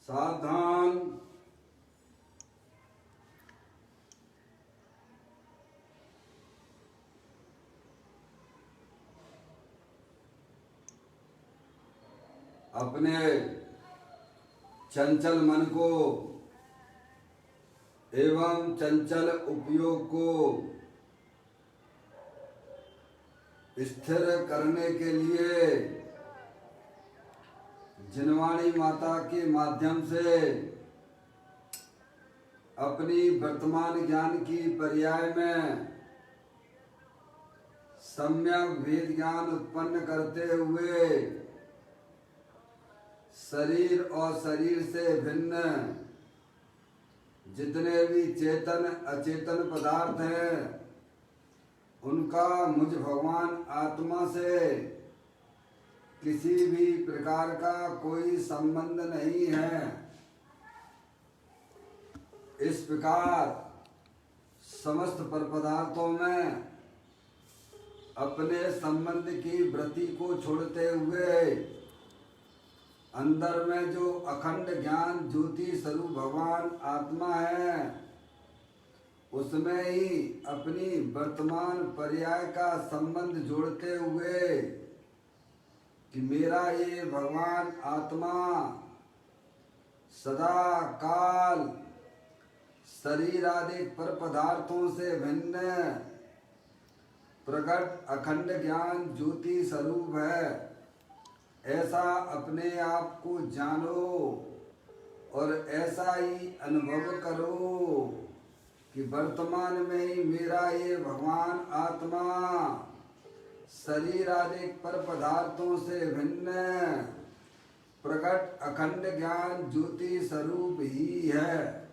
सावधान। अपने चंचल मन को एवं चंचल उपयोग को स्थिर करने के लिए जिनवाणी माता के माध्यम से अपनी वर्तमान ज्ञान की पर्याय में सम्यक वेद ज्ञान उत्पन्न करते हुए शरीर और शरीर से भिन्न जितने भी चेतन अचेतन पदार्थ हैं उनका मुझ भगवान आत्मा से किसी भी प्रकार का कोई संबंध नहीं है। इस प्रकार समस्त पर पदार्थों में अपने संबंध की वृत्ति को छोड़ते हुए अंदर में जो अखंड ज्ञान ज्योति स्वरूप भगवान आत्मा है उसमें ही अपनी वर्तमान पर्याय का संबंध जोड़ते हुए कि मेरा ये भगवान आत्मा सदा काल शरीर आदि पर पदार्थों से भिन्न प्रकट अखंड ज्ञान ज्योति स्वरूप है। ऐसा अपने आप को जानो और ऐसा ही अनुभव करो कि वर्तमान में ही मेरा ये भगवान आत्मा शरीर आदि पर पदार्थों से भिन्न प्रकट अखंड ज्ञान ज्योति स्वरूप ही है।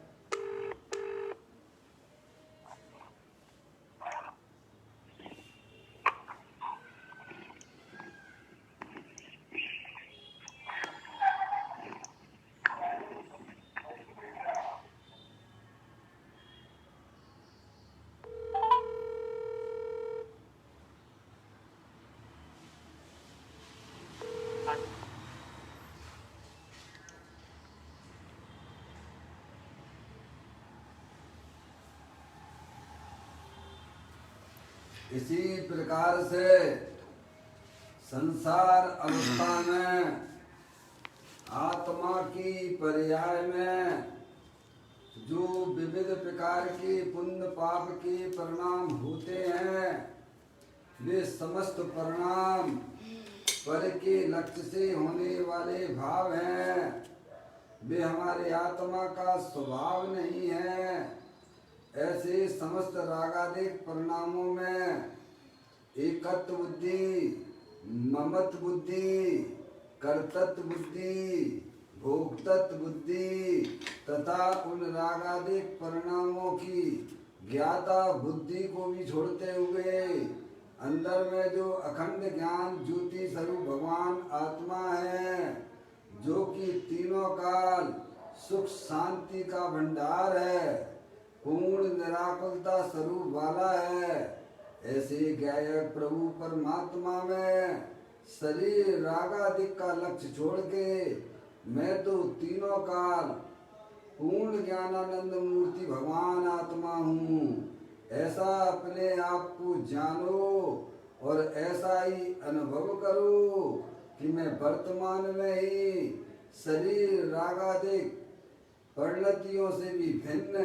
इसी प्रकार से संसार अवस्था में आत्मा की पर्याय में जो विविध प्रकार के पुण्य पाप के परिणाम होते हैं वे समस्त परिणाम पर के लक्ष्य से होने वाले भाव हैं। वे हमारे आत्मा का स्वभाव नहीं है। ऐसे समस्त रागादिक परिणामों में एकत्व बुद्धि, ममत्व बुद्धि, कर्तृत्व बुद्धि, भोक्तृत्व बुद्धि तथा उन रागादिक परिणामों की ज्ञाता बुद्धि को भी छोड़ते हुए अंदर में जो अखंड ज्ञान ज्योति स्वरूप भगवान आत्मा है जो कि तीनों काल सुख शांति का भंडार है, पूर्ण निराकुलता स्वरूप वाला है। ऐसे गायक प्रभु परमात्मा में शरीर रागादिक का लक्ष्य छोड़ के मैं तो तीनों काल पूर्ण ज्ञानानंद मूर्ति भगवान आत्मा हूँ। ऐसा अपने आप को जानो और ऐसा ही अनुभव करो कि मैं वर्तमान में ही शरीर रागादिक परिणतियों से भी भिन्न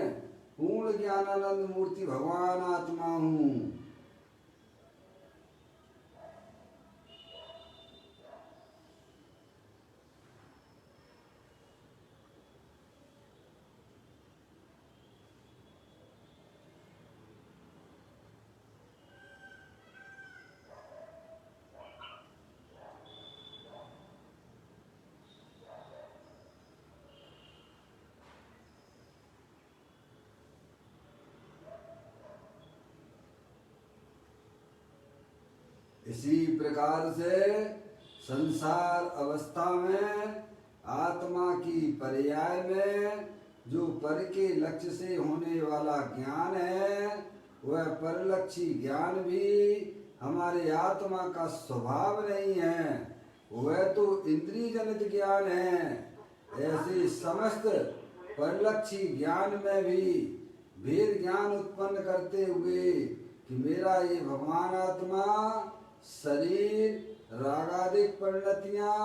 पूर्ण ज्ञानानंद मूर्ति भगवान आत्मा हूँ। इसी प्रकार से संसार अवस्था में आत्मा की पर्याय में जो पर के लक्ष्य से होने वाला ज्ञान है वह परलक्षी ज्ञान भी हमारे आत्मा का स्वभाव नहीं है, वह तो इंद्रिय जनित ज्ञान है। ऐसे समस्त परिलक्षी ज्ञान में भी भेद ज्ञान उत्पन्न करते हुए कि मेरा ये भगवान आत्मा शरीर रागादिक परिणतियां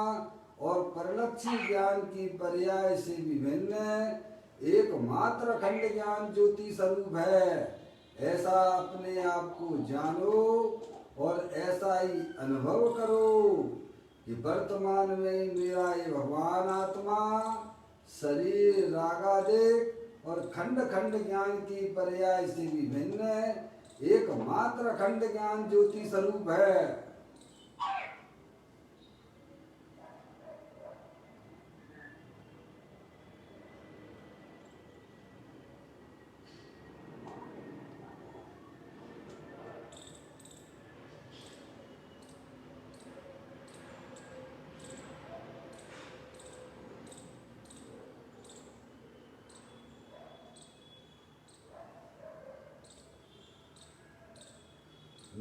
और परिलक्षी ज्ञान की पर्याय से विभिन्न एकमात्र अखंड ज्ञान ज्योति स्वरूप है। ऐसा अपने आप को जानो और ऐसा ही अनुभव करो कि वर्तमान में मेरा ये भगवान आत्मा शरीर रागादिक और खंड खंड ज्ञान की पर्याय से विभिन्न एकमात्र अखंड ज्ञान ज्योति स्वरूप है।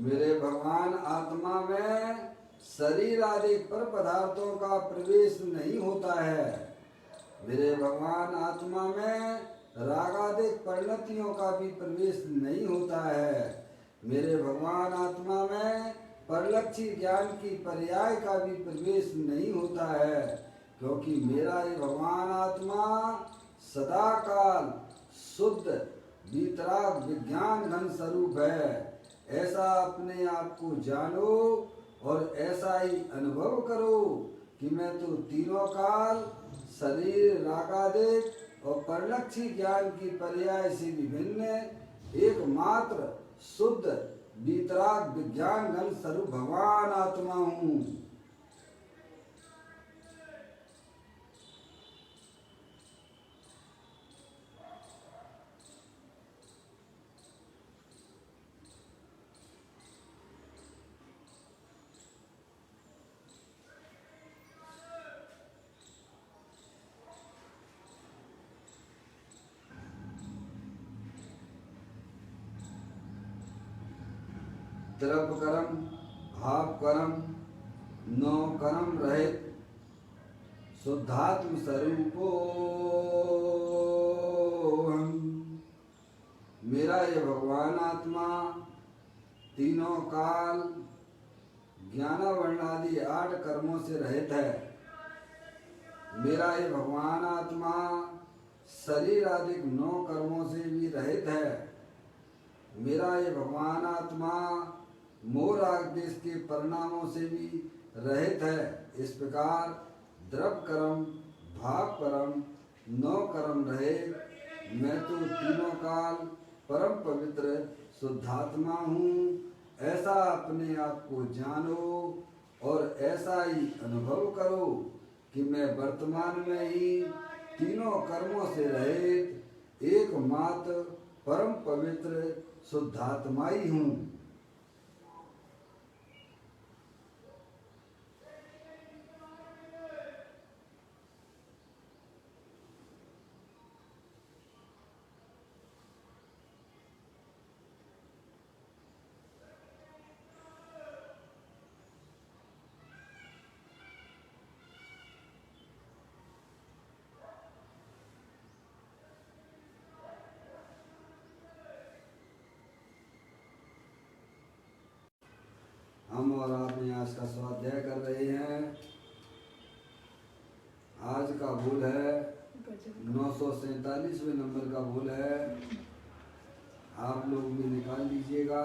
मेरे भगवान आत्मा में शरीर आदि पर पदार्थों का प्रवेश नहीं होता है। मेरे भगवान आत्मा में रागादिक परिणतियों का भी प्रवेश नहीं होता है। मेरे भगवान आत्मा में परिलक्षी ज्ञान की पर्याय का भी प्रवेश नहीं होता है, क्योंकि मेरा ये भगवान आत्मा सदा काल शुद्ध वीतराग विज्ञान घन स्वरूप है। ऐसा अपने आप को जानो और ऐसा ही अनुभव करो कि मैं तो तीनों काल शरीर रागादिक और परिलक्षी ज्ञान की पर्याय से विभिन्न एकमात्र शुद्ध वीतराग विज्ञान घन स्वरूप भगवान आत्मा हूँ। द्रव्य कर्म भाव कर्म नौ कर्म रहित शुद्धात्म स्वरूपो मेरा ये भगवान आत्मा तीनों काल ज्ञान वर्णादि 8 कर्मों से रहित है। मेरा ये भगवान आत्मा शरीर आदि 9 कर्मों से भी रहित है। मेरा ये भगवान आत्मा मोह राग देश के परिणामों से भी रहित है। इस प्रकार द्रव्य कर्म भाव कर्म 9 कर्म रहे मैं तो तीनों काल परम पवित्र शुद्धात्मा हूँ। ऐसा अपने आप को जानो और ऐसा ही अनुभव करो कि मैं वर्तमान में ही तीनों कर्मों से रहित एकमात्र परम पवित्र शुद्धात्मा ही हूँ। हम और आप न्यास का स्वाध्याय कर रहे हैं। आज का बोल है 947वें नंबर का बोल है। आप लोग भी निकाल लीजिएगा।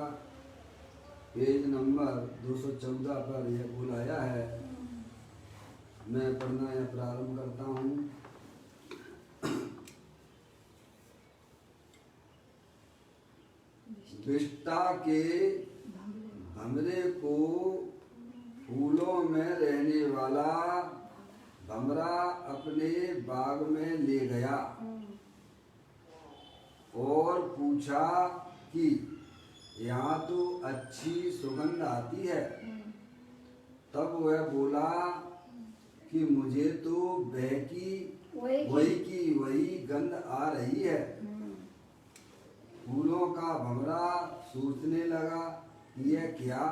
पेज नंबर 214 पर यह बोल आया है। मैं पढ़ना या प्रारंभ करता हूँ। विष्टा के भमरे को फूलों में रहने वाला भमरा अपने बाग में ले गया और पूछा कि यहाँ तो अच्छी सुगंध आती है। तब वह बोला कि मुझे तो वही गंध आ रही है। फूलों का भमरा सोचने लगा यह क्या।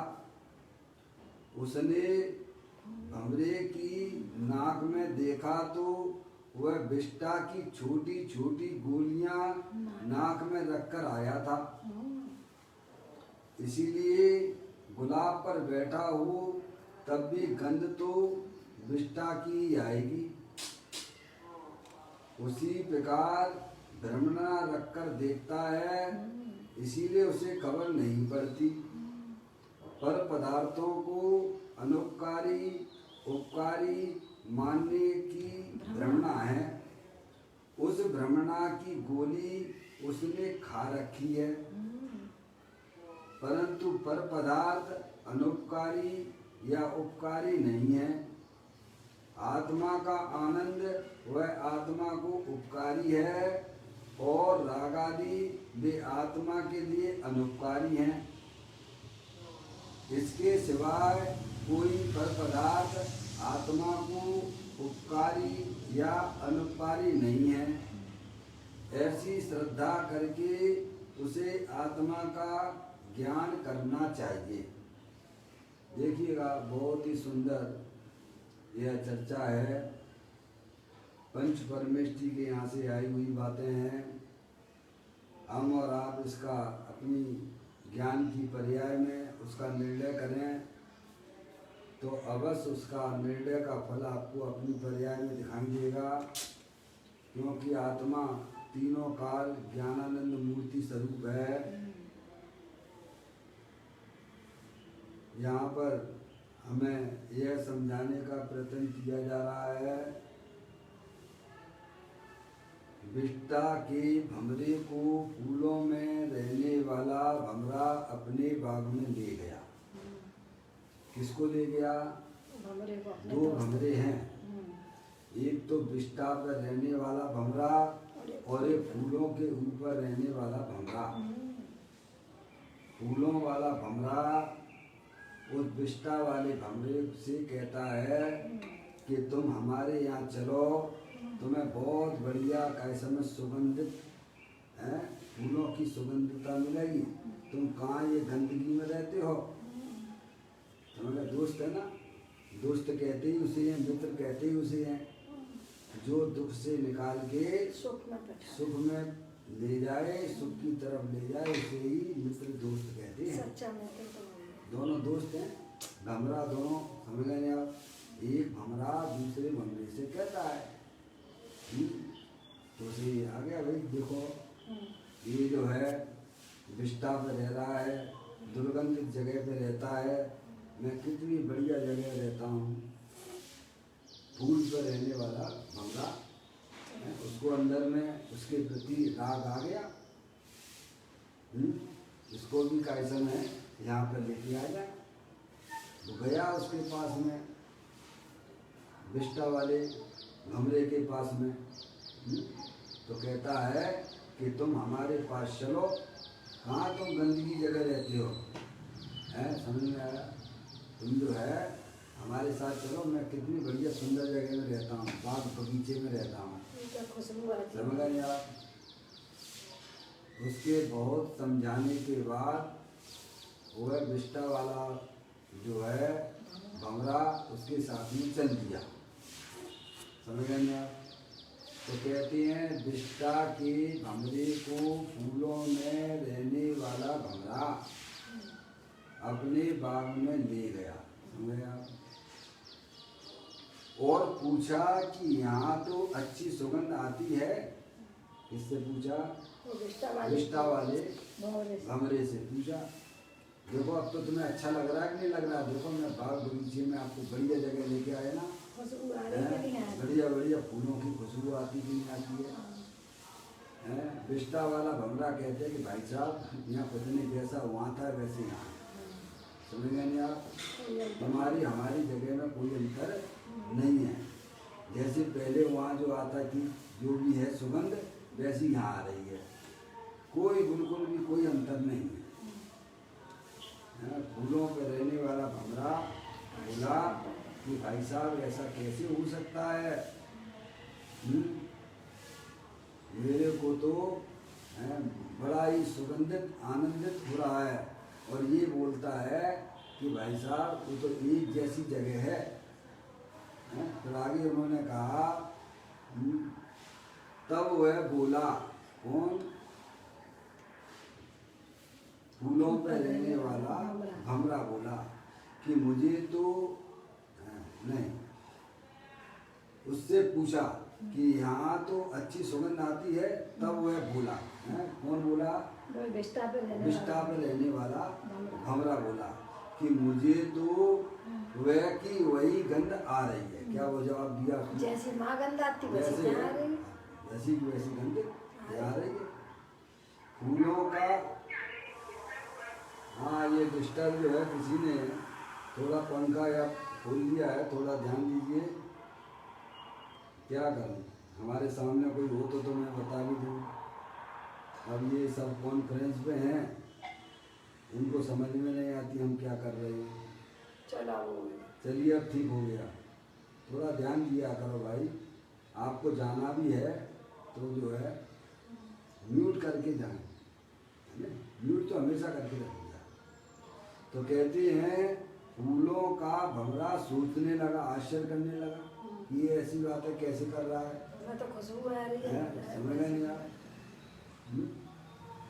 उसने भमरे की नाक में देखा तो वह विष्टा की छोटी छोटी गोलियां नाक में रखकर आया था। इसीलिए गुलाब पर बैठा हो तब भी गंध तो विष्टा की आएगी। उसी प्रकार भ्रमणा रखकर देखता है, इसीलिए उसे खबर नहीं पड़ती। पर पदार्थों को अनुपकारी उपकारी मानने की भ्रमणा है। उस भ्रमणा की गोली उसने खा रखी है। परंतु पर पदार्थ अनुपकारी या उपकारी नहीं है। आत्मा का आनंद वह आत्मा को उपकारी है और रागादि वे आत्मा के लिए अनुपकारी हैं। इसके सिवाय कोई पर पदार्थ आत्मा को उपकारी या अनुपकारी नहीं है। ऐसी श्रद्धा करके उसे आत्मा का ज्ञान करना चाहिए। देखिएगा, बहुत ही सुंदर यह चर्चा है। पंच परमेष्टि के यहाँ से आई हुई बातें हैं। हम और आप इसका अपनी ज्ञान की पर्याय में उसका निर्णय करें तो अवश्य उसका निर्णय का फल आपको अपनी पर्याय में दिखाई देगा। क्योंकि आत्मा तीनों काल ज्ञानानंद मूर्ति स्वरूप है। यहाँ पर हमें यह समझाने का प्रयत्न किया जा रहा है, विष्टा के भंवरे को फूलों में रहने वाला भंवरा अपने बाग में ले गया। किसको ले गया? दो भंवरे हैं, एक तो विष्टा पर रहने वाला भंवरा और एक फूलों के ऊपर रहने वाला भंवरा। फूलों वाला भंवरा उस विष्टा वाले भंवरे से कहता है कि तुम हमारे यहाँ चलो, तुम्हें बहुत बढ़िया कैसे में सुगंधित फूलों की सुगंधता मिलेगी। तुम कहाँ ये गंदगी में रहते हो? तुम्हारा दोस्त है ना, दोस्त कहते ही उसे हैं, मित्र कहते ही उसे हैं। जो दुख से निकाल के सुख में ले जाए, सुख की तरफ ले जाए, उसे ही मित्र दोस्त कहते हैं। सच्चा मित्र दोनों दोस्त हैं, भंवरा दोनों, समझ गए आप? एक भंवरा दूसरे भंवरे से कहता है तो उसे आ गया, भाई देखो ये जो है विष्टा पे रह रहा है, दुर्गंधित जगह पे रहता है, मैं कितनी बढ़िया जगह रहता हूँ। फूल पर रहने वाला भंवरा, उसको अंदर में उसके प्रति राग आ गया। इसको भी कैसन है, यहाँ पर लेके आ जाए। वो गया उसके पास में, विष्टा वाले भंवरे के पास में। तो कहता है कि तुम हमारे पास चलो, कहाँ तुम गंदगी जगह रहते हो, समझ में आया? तुम जो है हमारे साथ चलो, मैं कितनी बढ़िया सुंदर जगह में रहता हूँ, बाग बगीचे में रहता हूँ। समझ गए आप? उसके बहुत समझाने के बाद वह विष्टा वाला जो है भंवरा उसके साथ में चल दिया। समझ गए आप? तो कहते हैं विष्टा के भंवरे को फूलों में रहने वाला भंवरा अपने बाग में ले गया। समझ गए आप? और पूछा कि यहाँ तो अच्छी सुगंध आती है। किससे पूछा? विष्टा वाले भंवरे से पूछा। देखो अब तो तुम्हें अच्छा लग रहा है कि नहीं लग रहा? देखो मैं बाग बगीचे में आपको बढ़िया जगह लेके आया ना, बढ़िया बढ़िया फूलों की खुशबू आती कि नहीं आती है? विष्टा वाला भंवरा कहते हैं कि भाई साहब यहाँ कुछ नहीं, जैसा वहाँ था वैसे यहाँ। समझ गए नहीं आप? तुम्हारी हमारी जगह में कोई अंतर नहीं है। जैसे पहले वहाँ जो आता थी, जो भी है सुगंध, वैसी यहाँ आ रही है। कोई बिल्कुल भी कोई अंतर नहीं है। फूलों पर रहने वाला भंवरा बोला कि भाई साहब ऐसा कैसे हो सकता है? मेरे को तो बड़ा ही सुगंधित आनंदित हो रहा है, और ये बोलता है कि भाई साहब वो तो एक जैसी जगह है। फिर आगे उन्होंने कहा तब वह बोला, कौन? फूलों पर रहने वाला भमरा बोला कि मुझे तो नहीं। उससे पूछा कि यहाँ तो अच्छी सुगंध आती है। तब वह बोला, कौन बोला? विष्टा पे रहने वाला भमरा बोला कि मुझे तो वह की वही गंध आ रही है। क्या वो जवाब दिया? जैसी माँ गंध आती वैसी आ रही, जैसी की वैसी गंध आ रही है फूलों का। हाँ, ये डिस्टर्ब जो है, किसी ने थोड़ा पंखा या खोल दिया है, थोड़ा ध्यान दीजिए। क्या करूं, हमारे सामने कोई हो तो मैं बता भी दूं। अब ये सब कॉन्फ्रेंस पे हैं, उनको समझ में नहीं आती हम क्या कर रहे हैं। चलिए अब ठीक हो गया। थोड़ा ध्यान दिया करो भाई, आपको जाना भी है तो जो है म्यूट करके जाएं, म्यूट तो हमेशा करके रखिएगा। तो कहते हैं फूलों का भंवरा सोचने लगा, आश्चर्य करने लगा कि ये ऐसी बात है, कैसे कर रहा है, मैं तो खुशबू आ रही है, समझ नहीं आ रहा।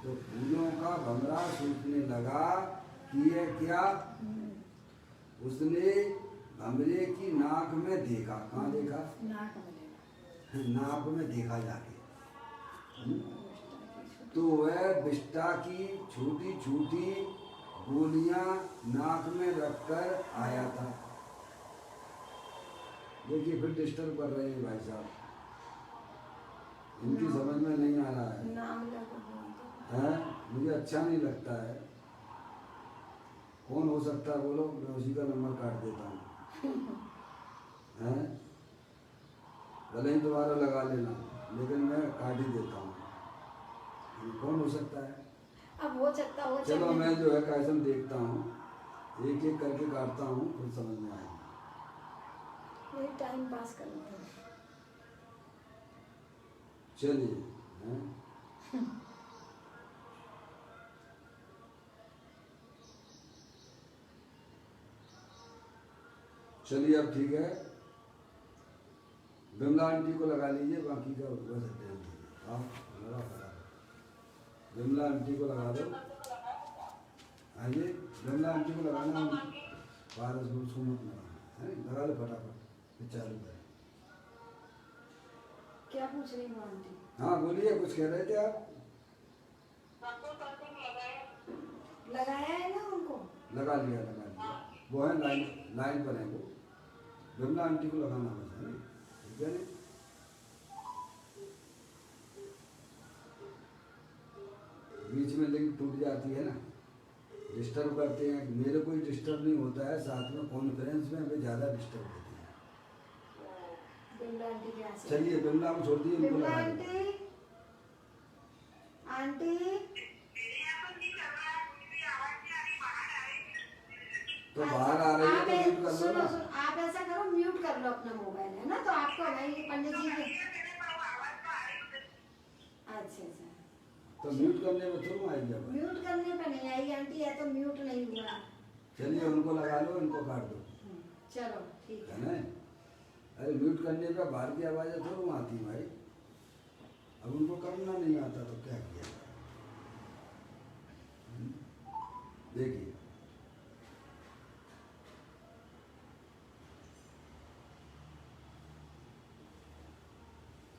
तो फूलों का भंवरा सोचने लगा कि ये क्या। उसने भंवरे की नाक में देखा। कहाँ देखा? नाक में देखा जाके। तो वह विष्टा की छोटी छोटी गोलियां नाक में रखकर आया था। देखिए फिर डिस्टर्ब कर रहे हैं भाई साहब, इनकी समझ में नहीं आ रहा है। मुझे अच्छा नहीं लगता है। कौन हो सकता है बोलो, मैं उसी का नंबर काट देता हूँ। भले ही दोबारा लगा लेना, लेकिन मैं काट ही देता हूँ। कौन हो सकता है? अब हो सकता हो। चलो मैं जो है कैसे देखता हूँ, एक एक करके काटता हूँ, फिर समझ में आएगा। यही टाइम पास करना है। चलिए चलिए अब ठीक है। विमला आंटी को लगा लीजिए, बाकी का बस ध्यान दीजिए। आप विमला आंटी को लगा दो। आइए विमला आंटी को लगाना, वायरस उसको मत लगाना है, लगा लो फटाफट, फिर चालू करें। क्या पूछ रही हो आंटी? हाँ बोलिए, कुछ कह रहे थे आप? लगाया है ना उनको? लगा लिया। वो है लाइन पर है वो। विमला आंटी को लगाना बस है, ठीक है। बीच में लिंक टूट जाती है ना, डिस्टर्ब करते हैं। मेरे कोई डिस्टर्ब नहीं होता है, साथ में कॉन्फ्रेंस में हमें ज़्यादा डिस्टर्ब होती है। चलिए विमला को छोड़ दिए, उनको लगा दीजिए। आंटी तो बाहर आ रही है तो म्यूट कर लो ना। आप ऐसा करो, म्यूट कर लो अपना मोबाइल, है ना, तो आपको नहीं पंडित जी के। अच्छा तो म्यूट करने में थोड़ा आएगी। म्यूट करने पे नहीं आएगी आंटी, या तो म्यूट नहीं हुआ। चलिए उनको लगा लो, इनको काट दो। चलो ठीक है ना। अरे म्यूट करने पे बाहर की आवाज़ें थोड़ा आती भाई। अब उनको करना नहीं आता तो क्या किया। देखिए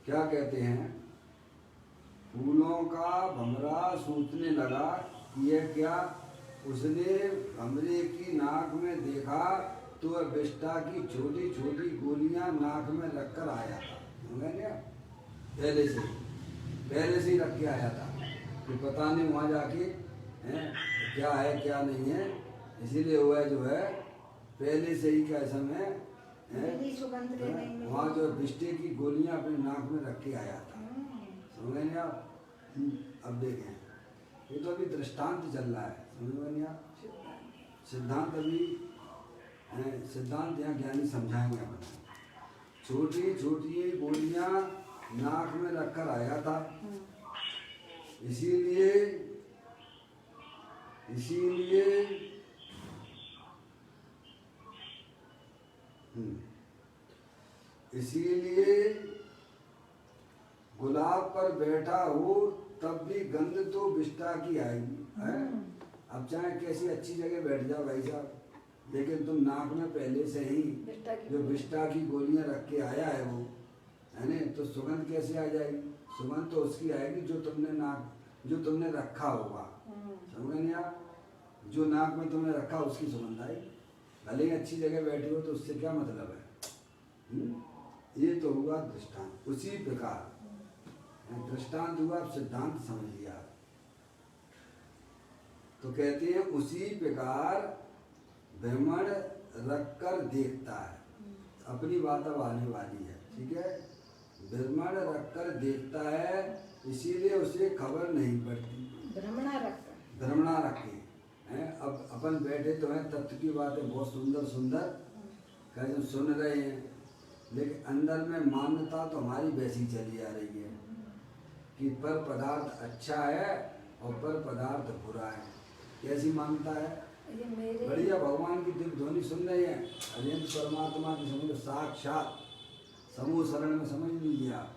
क्या कहते हैं, फूलों का भंवरा सोचने लगा कि यह क्या। उसने भंवरे की नाक में देखा तो वह विष्टा की छोटी छोटी गोलियां नाक में रखकर आया था। पहले से ही रख के आया था कि पता नहीं वहाँ जाके क्या है क्या नहीं है। इसीलिए वह जो है पहले से ही क्या समय वहाँ जो विष्टे की गोलियां अपनी नाक में रख के आया था। समझ नहीं आप? अब देखें, ये तो अभी दृष्टांत चल रहा है, समझ नहीं आप? सिद्धांत अभी सिद्धांत यहाँ ज्ञानी समझाएंगे अपना। छोटी छोटी गोलियां नाक में रखकर आया था, इसीलिए गुलाब पर बैठा हो तब भी गंध तो विष्ठा की आएगी है। अब चाहे कैसी अच्छी जगह बैठ जाओ भाई साहब, लेकिन तुम नाक में पहले से ही जो विष्ठा की गोलियां रख के आया है वो, है ना, तो सुगंध कैसे आ जाएगी? सुगंध तो उसकी आएगी जो तुमने रखा होगा। समझ नहीं आप? जो नाक में तुमने रखा उसकी सुगंध आएगी। भले ही अच्छी जगह बैठी हो तो उससे क्या मतलब है? ये तो हुआ दृष्टांत। उसी प्रकार दृष्टांत हुआ, आप सिद्धांत समझ लिया। तो कहते हैं उसी प्रकार ब्रह्मण रख कर देखता है। अपनी बात अब आने वाली है, ठीक है। ब्रह्मण रख कर देखता है, इसीलिए उसे खबर नहीं पड़ती। भ्रमणा रखे हैं। अब अपन बैठे तो हैं, तत्व की बातें बहुत सुंदर सुंदर कैसे सुन रहे हैं, लेकिन अंदर में मान्यता तो हमारी वैसी चली आ रही है कि पर पदार्थ अच्छा है और पर पदार्थ बुरा है। कैसी मान्यता है? बढ़िया भगवान की दिव्य ध्वनि सुन रहे हैं, अरिहंत परमात्मा की समझ साक्षात समूह शरण में समझ लीजिए आप,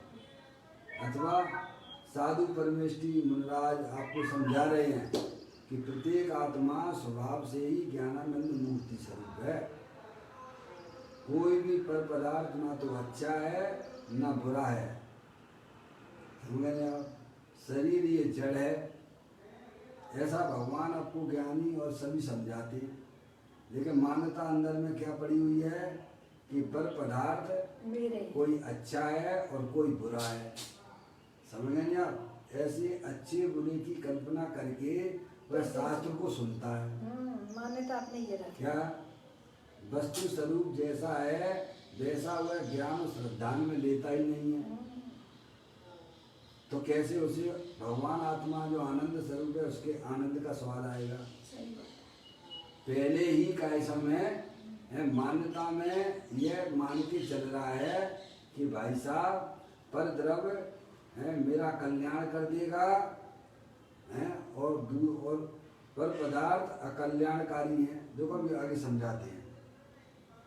अथवा साधु परमेष्ठी मुनराज आपको समझा रहे हैं कि प्रत्येक आत्मा स्वभाव से ही ज्ञानानंद मूर्ति स्वरूप है। कोई भी पर पदार्थ ना तो अच्छा है ना बुरा है। समझे आप? शरीर ये जड़ है, ऐसा भगवान आपको ज्ञानी और सभी समझाते हैं, लेकिन मान्यता अंदर में क्या पड़ी हुई है कि पर पदार्थ कोई अच्छा है और कोई बुरा है। समझ गए नहीं आप? ऐसे अच्छे बुरे की कल्पना करके वह शास्त्र को सुनता है। मान्यता आपने ये रखी क्या वस्तु स्वरूप जैसा है वैसा वह ज्ञान श्रद्धा में लेता ही नहीं है, तो कैसे उसे भगवान आत्मा जो आनंद स्वरूप है उसके आनंद का स्वाद आएगा? पहले ही का समय है, मान्यता में यह मान के चल रहा है कि भाई साहब पर द्रव्य है मेरा कल्याण कर देगा है, और पर पदार्थ अकल्याणकारी है। देखो अभी आगे समझाते हैं।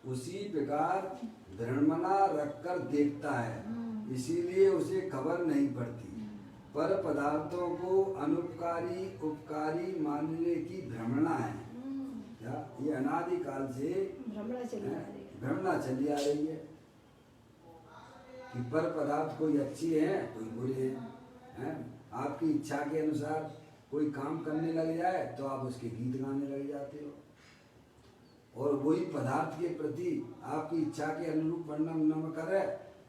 उसी प्रकार ब्रह्मणा रखकर देखता है, इसीलिए उसे खबर नहीं पड़ती। पर पदार्थों को अनुपकारी उपकारी मानने की भ्रमणा है। क्या ये अनादिकाल से भ्रमणा चली आ रही है कि पर पदार्थ कोई अच्छी है कोई बुरे हैं। आपकी इच्छा के अनुसार कोई काम करने लग जाए तो आप उसके गीत गाने लग जाते हो, और वही पदार्थ के प्रति आपकी इच्छा के अनुरूप वर्णन न करे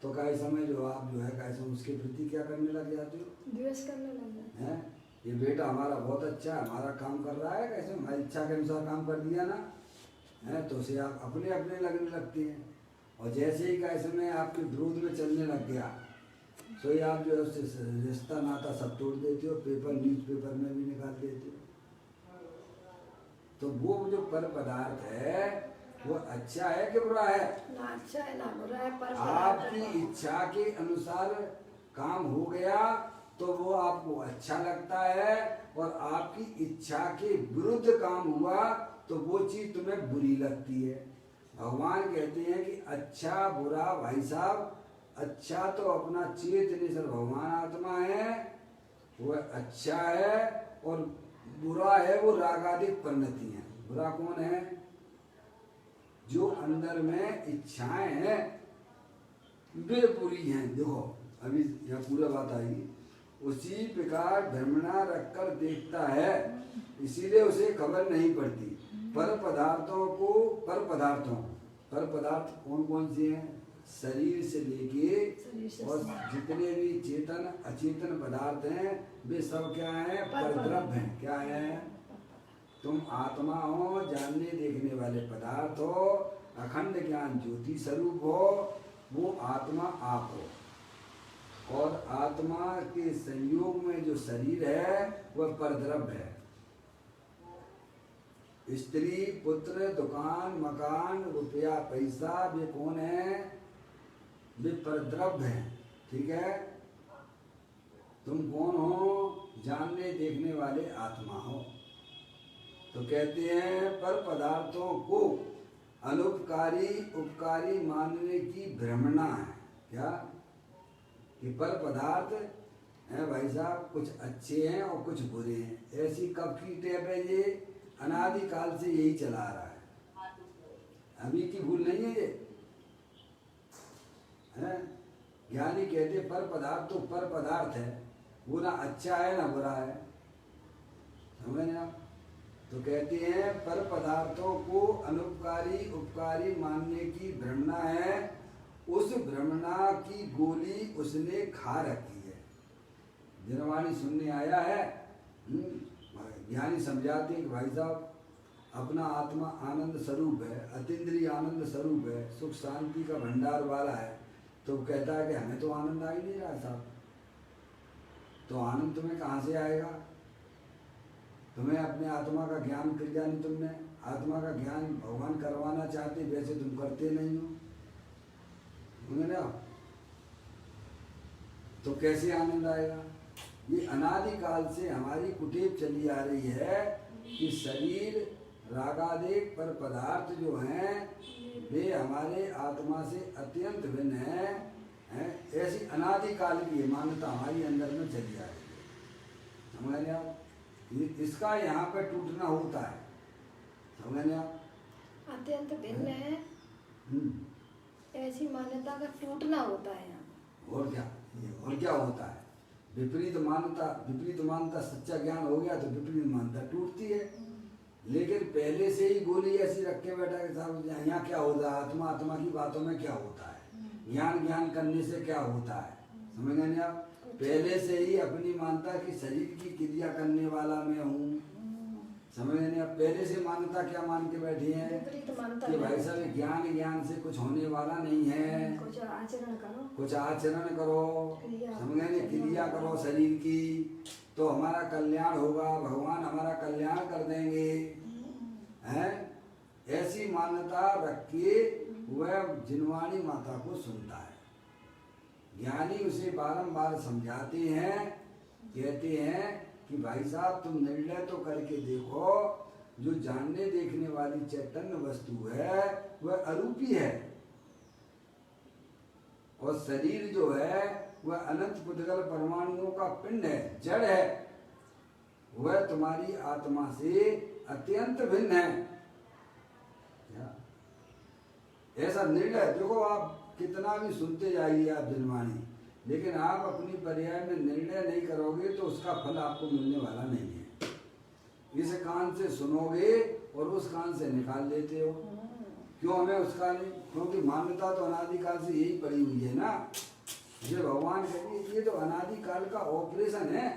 तो काय समय जो आप जो है काय समय उसके प्रति क्या करने लग जाते हो? द्वेष करने लग जाते हैं। ये बेटा हमारा बहुत अच्छा है, हमारा काम कर रहा है, कैसे हमारी इच्छा के अनुसार काम कर दिया ना है, तो उसे आप अपने अपने लगने लगते हैं। और जैसे ही काय समय आपके विरोध में चलने लग गया तो ये आप जो है उससे रिश्ता नाता सब तोड़ देते हो, पेपर न्यूज़पेपर में भी निकाल देते हो। तो वो जो पर पदार्थ है वो अच्छा है कि बुरा है? ना अच्छा है ना बुरा है, पर आपकी इच्छा के अनुसार काम हो गया तो वो आपको अच्छा लगता है, और आपकी इच्छा के विरुद्ध काम हुआ तो वो चीज तुम्हें बुरी लगती है। भगवान कहते हैं कि अच्छा बुरा भाई साहब, अच्छा तो अपना चेतनेश्वर भगवान आत्मा है वो अच्छा है, और बुरा है वो रागादिक परिणति है। बुरा कौन है? जो अंदर में इच्छाएं हैं वे बुरी हैं। देखो अभी यह पूरा बात आएगी। उसी प्रकार भ्रमणा रखकर देखता है, इसीलिए उसे खबर नहीं पड़ती। पर पदार्थ कौन कौन से हैं? शरीर से लेके और जितने भी चेतन अचेतन पदार्थ हैं वे सब क्या हैं? परद्रव्य हैं। क्या हैं? तुम आत्मा हो, जानने देखने वाले पदार्थ हो, अखंड ज्ञान ज्योति स्वरूप हो, वो आत्मा आप हो, और आत्मा के संयोग में जो शरीर है वह परद्रव्य है। स्त्री पुत्र दुकान मकान रुपया पैसा वे कौन है? वे परद्रव्य हैं। ठीक है? तुम कौन हो? जानने देखने वाले आत्मा हो। तो कहते हैं पर पदार्थों को अनुपकारी उपकारी मानने की भ्रमणा है। क्या? कि पर पदार्थ हैं भाई साहब, कुछ अच्छे हैं और कुछ बुरे हैं। ऐसी कब की टेप है ये? अनादिकाल से यही चला रहा है, अभी की भूल नहीं है ये है। ज्ञानी कहते पर पदार्थ तो पर पदार्थ है, वो ना अच्छा है ना बुरा है, समझ रहे आप? तो कहते हैं पर पदार्थों को अनुपकारी उपकारी मानने की भ्रमणा है, उस भ्रमणा की गोली उसने खा रखी है। जनवाणी सुनने आया है, ज्ञानी समझाते हैं कि भाई साहब अपना आत्मा आनंद स्वरूप है, अतीन्द्रिय आनंद स्वरूप है, सुख शांति का भंडार वाला है। तो कहता है कि हमें तो आनंद आ ही नहीं रहा साहब। तो आनंद तुम्हें कहाँ से आएगा? तुम्हें अपने आत्मा का ज्ञान किया नहीं, तुमने आत्मा का ज्ञान भगवान करवाना चाहते, वैसे तुम करते नहीं हो, समझ रहे हो? तो कैसे आनंद आएगा? ये अनादिकाल से हमारी कुटेव चली आ रही है कि शरीर रागादिक पर पदार्थ जो हैं वे हमारे आत्मा से अत्यंत भिन्न हैं। ऐसी अनादिकाल की मान्यता हमारी अंदर में चली आ रही है, समझ रहे आप? इसका यहाँ पर टूटना होता है, समझ रहे आप? अत्यंत भिन्न है, ऐसी मान्यता का टूटना होता है यहाँ। और क्या, ये और क्या होता है? विपरीत मान्यता सच्चा ज्ञान हो गया तो विपरीत मान्यता टूटती है। लेकिन पहले से ही गोली ऐसी रख के बैठा कि साहब यहाँ क्या होता है, आत्मा की बातों में क्या होता है, ज्ञान करने से क्या होता है, समझ गए नहीं आप? पहले से ही अपनी मान्यता कि शरीर की क्रिया करने वाला मैं हूँ, समझ नहीं आप? पहले से मान्यता क्या मान के बैठे हैं कि भाई साहब ज्ञान से कुछ होने वाला नहीं है, कुछ आचरण करो, समझ गए? क्रिया करो शरीर की तो हमारा कल्याण होगा, भगवान हमारा कल्याण कर देंगे, हैं? ऐसी मान्यता रख के वह जिनवाणी माता को सुनता है। ज्ञानी उसे बारंबार समझाते हैं, कहते हैं कि भाई साहब तुम निर्णय तो करके देखो, जो जानने देखने वाली चैतन्य वस्तु है वह अरूपी है, और शरीर जो है वह अनंत पुद्गल परमाणुओं का पिंड है, जड़ है, वह तुम्हारी आत्मा से अत्यंत भिन्न है। ऐसा निर्णय देखो, आप कितना भी सुनते जाइए आप जनवाणी, लेकिन आप अपनी पर्याय में निर्णय नहीं करोगे तो उसका फल आपको मिलने वाला नहीं है। इस कान से सुनोगे और उस कान से निकाल देते हो। क्यों हमें उसका नहीं? क्योंकि मान्यता तो अनादिकाल से यही पड़ी हुई है ना। ये भगवान कहते ये तो अनादिकाल का ऑपरेशन है,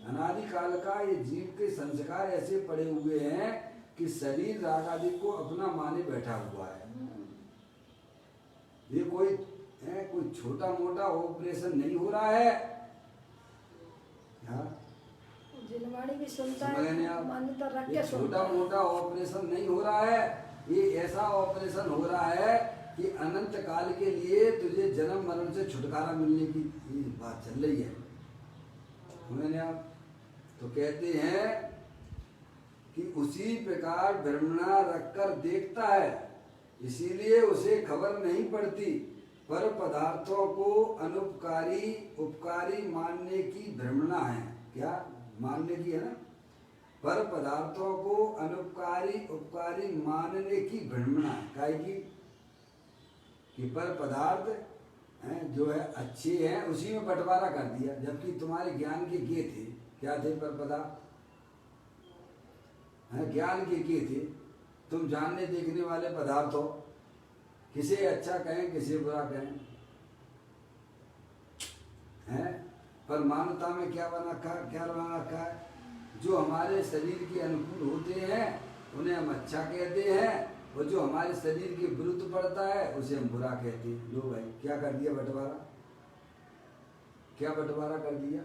अनादिकाल का ये जीव के संस्कार ऐसे पड़े हुए हैं कि शरीर राग आदि को अपना माने बैठा हुआ है। ये कोई छोटा मोटा ऑपरेशन नहीं हो रहा है। जिनवाणी भी सुनता है, मान्यता रख के छोटा मोटा ऑपरेशन नहीं हो रहा है, ये ऐसा ऑपरेशन हो रहा है कि अनंत काल के लिए तुझे जन्म मरण से छुटकारा मिलने की बात चल रही है। मैंने आप तो कहते हैं कि उसी प्रकार भ्रमणा रखकर देखता है, इसीलिए उसे खबर नहीं पड़ती। पर पदार्थों को अनुपकारी उपकारी मानने की भ्रमणा है। क्या मानने की है ना? पर पदार्थों को अनुपकारी उपकारी मानने की भ्रमणा है। काय की कि पर पदार्थ हैं जो है अच्छे हैं, उसी में बंटवारा कर दिया, जबकि तुम्हारे ज्ञान के ये थे। क्या थे पर पदार्थ? ज्ञान के थे, तुम जानने देखने वाले पदार्थ हो, किसे अच्छा कहें किसे बुरा कहें, हैं? पर मानवता में क्या बना रखा है? जो हमारे शरीर के अनुकूल होते हैं उन्हें हम अच्छा कहते हैं, और जो हमारे शरीर के विरुद्ध पड़ता है उसे हम बुरा कहते हैं। लो भाई, क्या कर दिया बंटवारा? क्या बंटवारा कर दिया?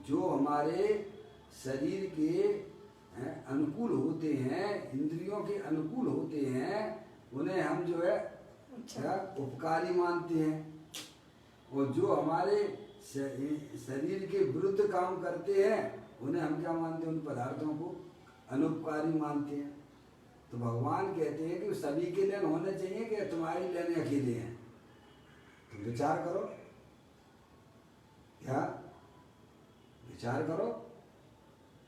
जो हमारे शरीर के अनुकूल होते हैं, इंद्रियों के अनुकूल होते हैं, उन्हें हम जो है अच्छा उपकारी मानते हैं, और जो हमारे शरीर के विरुद्ध काम करते हैं उन्हें हम क्या मानते हैं? उन पदार्थों को अनुपकारी मानते हैं। तो भगवान कहते हैं कि सभी के लेन होने चाहिए कि तुम्हारी लेने अकेले हैं। तुम विचार करो, क्या विचार करो,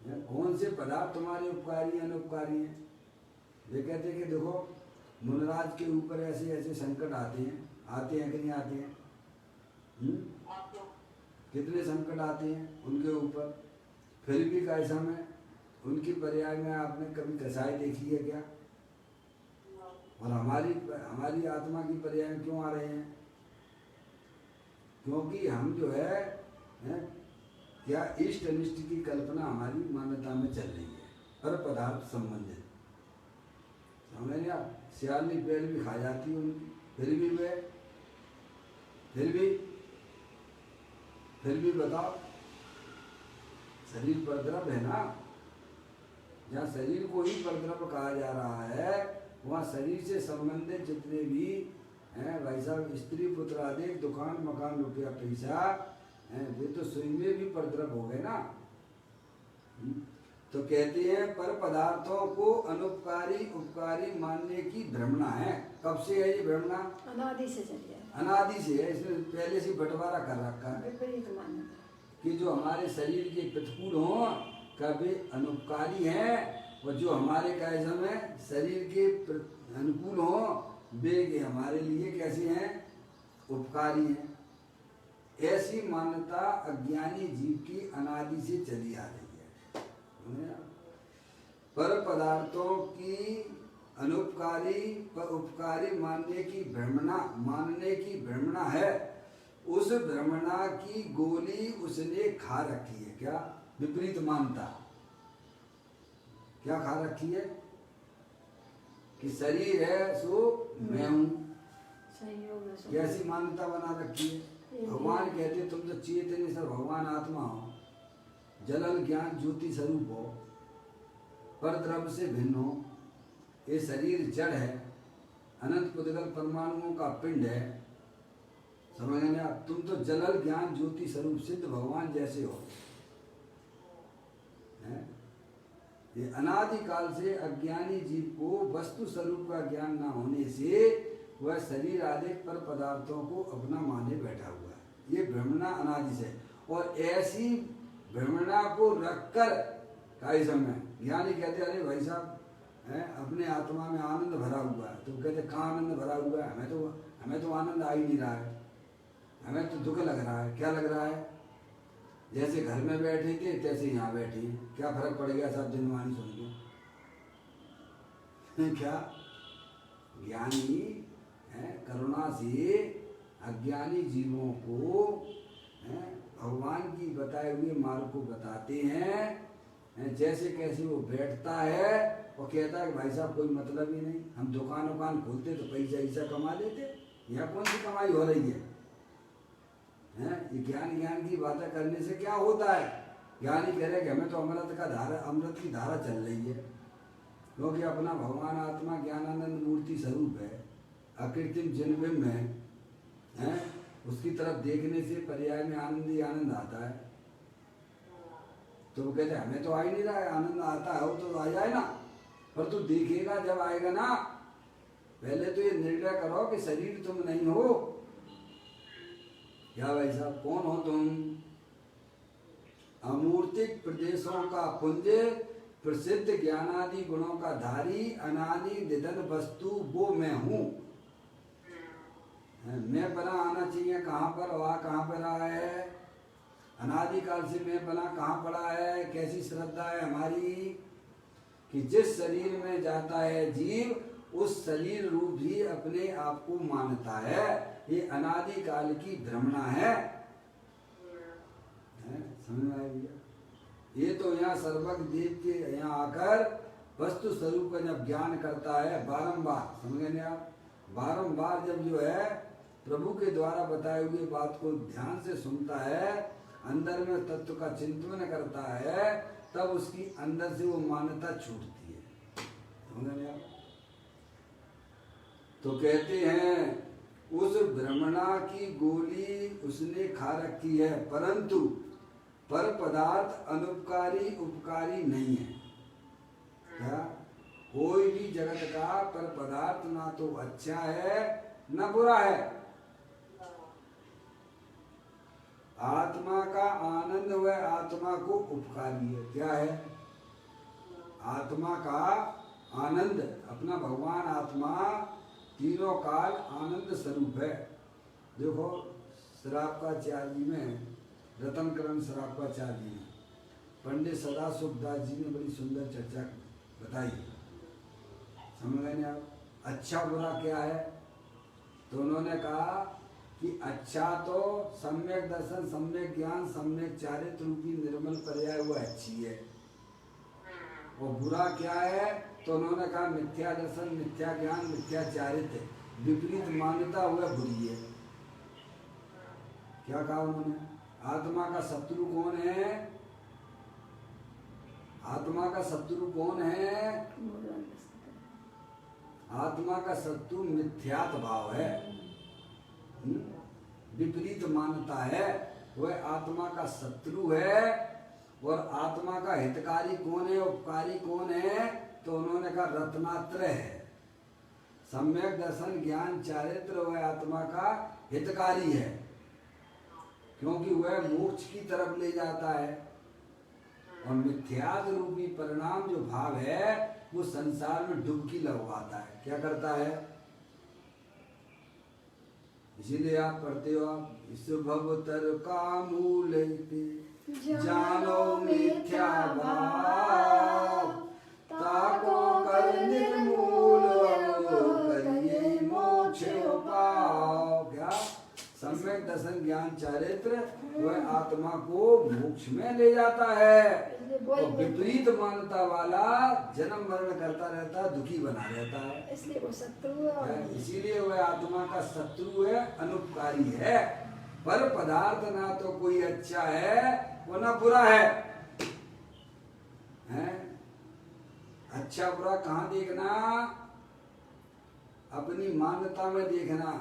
कौन से पदार्थ तुम्हारे उपकारी अनुपकारी हैं। वे कहते हैं कि देखो मुनराज के ऊपर ऐसे ऐसे संकट आते हैं कि नहीं आते हैं? कितने संकट आते हैं उनके ऊपर, फिर भी कैसा में उनकी पर्याय में आपने कभी कसाई देखी है क्या? और हमारी आत्मा की पर्याय में क्यों आ रहे हैं? क्योंकि हम जो है क्या इष्ट अनिष्ट की कल्पना हमारी मान्यता में चल रही है, पर पदार्थ संबंधित। समझ नहीं आप? सियाली पेड़ भी खा जाती है उनकी, फिर भी बताओ, शरीर परद्रव है ना। जहाँ शरीर को ही परद्रव कहा जा रहा है, वहाँ शरीर से संबंधित जितने भी हैं भाई साहब, स्त्री पुत्र आदि, दुकान मकान रुपया पैसा, वे तो स्वयं में भी परद्रव हो गए ना। तो कहते हैं पर पदार्थों को अनुपकारी उपकारी मानने की भ्रमणा है। कब से है ये भ्रमणा? अनादि से चली है, अनादि से है। इसमें पहले से बंटवारा कर रखा है विपरीत मान्यता कि जो हमारे शरीर के प्रतिकूल हों कभी अनुपकारी हैं, और जो हमारे काय समय शरीर के अनुकूल हों वे हमारे लिए कैसे हैं? उपकारी हैं। ऐसी मान्यता अज्ञानी जीव की अनादि से चली आ रही है। पर पदार्थों की अनुपकारी पर उपकारी मानने की भ्रमणा है। उस भ्रमणा की गोली उसने खा रखी है। क्या? विपरीत मानता। क्या खा रखी है? कि शरीर है सो मैं हूं। कैसी मान्यता बना रखी है? भगवान कहते तुम तो चेतन सर भगवान आत्मा हो, जलल ज्ञान ज्योति स्वरूप हो, पर द्रव्य से भिन्न हो। ये शरीर जड़ है, अनंत पुद्गल परमाणुओं का पिंड है। समझ में आप? तुम तो जलल ज्ञान ज्योति स्वरूप सिद्ध भगवान जैसे हो। ये अनादिकाल से अज्ञानी जीव को वस्तु स्वरूप का ज्ञान न होने से वह शरीर आदि पर पदार्थों को अपना माने बैठा हुआ है। ये भ्रमणा अनादि से, और ऐसी भ्रमणा को रखकर कई समय ज्ञानी कहते अरे भाई साहब अपने आत्मा में आनंद भरा हुआ है। तो कहते कहाँ आनंद भरा हुआ है? हमें तो आनंद आ ही नहीं रहा है, हमें तो दुख लग रहा है। क्या लग रहा है? जैसे घर में बैठे थे तैसे यहाँ बैठे हैं। क्या फर्क पड़ गया? सब जनवाणी सुन लो। क्या? ज्ञानी करुणा से अज्ञानी जीवों को भगवान की बताए हुए मार्ग को बताते हैं। जैसे कैसे वो बैठता है और कहता है कि भाई साहब कोई मतलब ही नहीं, हम दुकान खोलते तो पैसा कमा लेते, यहाँ कौन सी कमाई हो रही है? ये ज्ञान की बातें करने से क्या होता है? ज्ञानी कह रहे कि हमें तो अमृत की धारा चल रही है, क्योंकि अपना भगवान आत्मा ज्ञानानंद मूर्ति स्वरूप है, अकृत्रिम जन्म है। उसकी तरफ देखने से पर्याय में आनंद ही आनंद आता है। तो वो कहते हमें तो आ ही नहीं रहा है, आनंद आता है वो तो आ जाए ना, पर तू देखेगा जब आएगा ना। पहले तो ये निर्णय करो कि शरीर तुम नहीं हो। क्या भाई साहब कौन हो तुम? अमूर्तिक प्रदेशों का पुंज, प्रसिद्ध ज्ञानादि गुणों का धारी, अनादि निधन वस्तु वो मैं हूँ। मैं बना आना चाहिए कहाँ पर? वहाँ कहाँ पर रहा है? अनादिकाल से मैं बना कहाँ पड़ा है? कैसी श्रद्धा है हमारी कि जिस शरीर में जाता है जीव उस शरीर रूप ही अपने आप को मानता है। ये अनादिकाल की भ्रमणा है। समझ में आया भैया? ये तो यहाँ सर्वज्ञ देव के यहाँ आकर वस्तु स्वरूप का जब ज्ञान करता है बारंबार, समझ गए आप? बारंबार जब जो है प्रभु के द्वारा बताए हुए बात को ध्यान से सुनता है, अंदर में तत्व का चिंतन करता है, तब उसकी अंदर से वो मान्यता छूटती है। समझ गए आप? तो कहते हैं उस भ्रमणा की गोली उसने खा रखी है, परंतु पर पदार्थ अनुपकारी उपकारी नहीं है। क्या? कोई भी जगत का पर पदार्थ ना तो अच्छा है न बुरा है। आत्मा का आनंद वह आत्मा को उपकारी है। क्या है? आत्मा का आनंद, अपना भगवान आत्मा तीनों काल आनंद स्वरूप है। देखो श्रावकाचार्य में, रतनकरण श्रावकाचार्य में पंडित सदा सुखदास जी ने बड़ी सुंदर चर्चा बताई। समझ गए ना आप? अच्छा बुरा क्या है? तो उन्होंने कहा कि अच्छा तो सम्यक दर्शन, सम्यक ज्ञान, सम्यक चारित्र रूपी निर्मल पर्याय वो अच्छी है। और बुरा क्या है? तो उन्होंने कहा मिथ्या दर्शन, मिथ्या ज्ञान, मिथ्या चारित्र, विपरीत मान्यता हुआ बुरी है। क्या कहा उन्होंने? आत्मा का शत्रु कौन है? आत्मा का शत्रु कौन है? आत्मा का शत्रु मिथ्यात्व भाव है, विपरीत मान्यता है, वह आत्मा का शत्रु है। और आत्मा का हितकारी कौन है, उपकारी कौन है? तो उन्होंने कहा रत्नात्रय है। सम्यक दर्शन, ज्ञान, चारित्र वह आत्मा का हितकारी है, क्योंकि वह मोक्ष की तरफ ले जाता है। और मिथ्याद रूपी परिणाम जो भाव है वो संसार में डुबकी लगवाता है। क्या करता है? इसीलिए आप पढ़ते हो, आप इस भवतर का मूल जानो मिथ्या भाव, ताको कर निर्मूल करिए मोक्ष पाओ। क्या? सम्यक दर्शन, ज्ञान, चारित्र वह आत्मा को मोक्ष में ले जाता है। और विपरीत मान्यता वाला जन्म मरण करता रहता, दुखी बना रहता है। इसलिए वो शत्रु है। इसीलिए वह आत्मा का शत्रु है, अनुपकारी है। पर पदार्थ ना तो कोई अच्छा है वो ना बुरा है। अच्छा बुरा कहाँ देखना? अपनी मान्यता में देखना।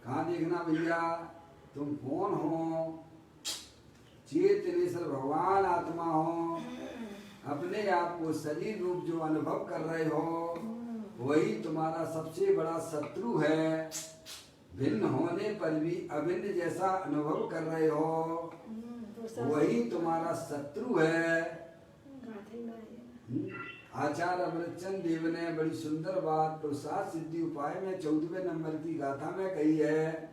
कहाँ देखना भैया? तुम कौन हो? चेतनेश्वर भगवान आत्मा हो, अपने आप को शरीर रूप जो अनुभव कर रहे हो वही तुम्हारा सबसे बड़ा शत्रु है। भिन्न होने पर भी अभिन्न जैसा अनुभव कर रहे हो वही तुम्हारा शत्रु है। आचार्य अमृतचंद देव ने बड़ी सुंदर बात पुरुषार्थ सिद्धि उपाय में 14वें नंबर की गाथा में कही है,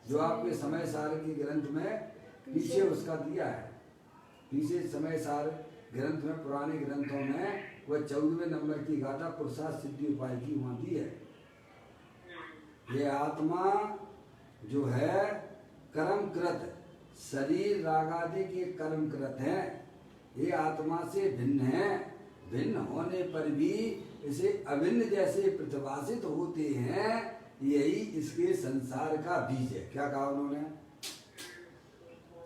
जो आपके समय सार के ग्रंथ में पीछे उसका दिया है। पीछे समय सार ग्रंथ में, पुराने ग्रंथों में वह 14वें नंबर की गाथा पुरुषार्थ सिद्धि उपाय की वहां दी है। ये आत्मा जो है कर्मकृत, शरीर रागादि के कर्मकृत है। ये आत्मा से भिन्न है। भिन्न होने पर भी इसे अभिन्न जैसे प्रतिभाषित होते हैं। यही इसके संसार का बीज है। क्या कहा उन्होंने?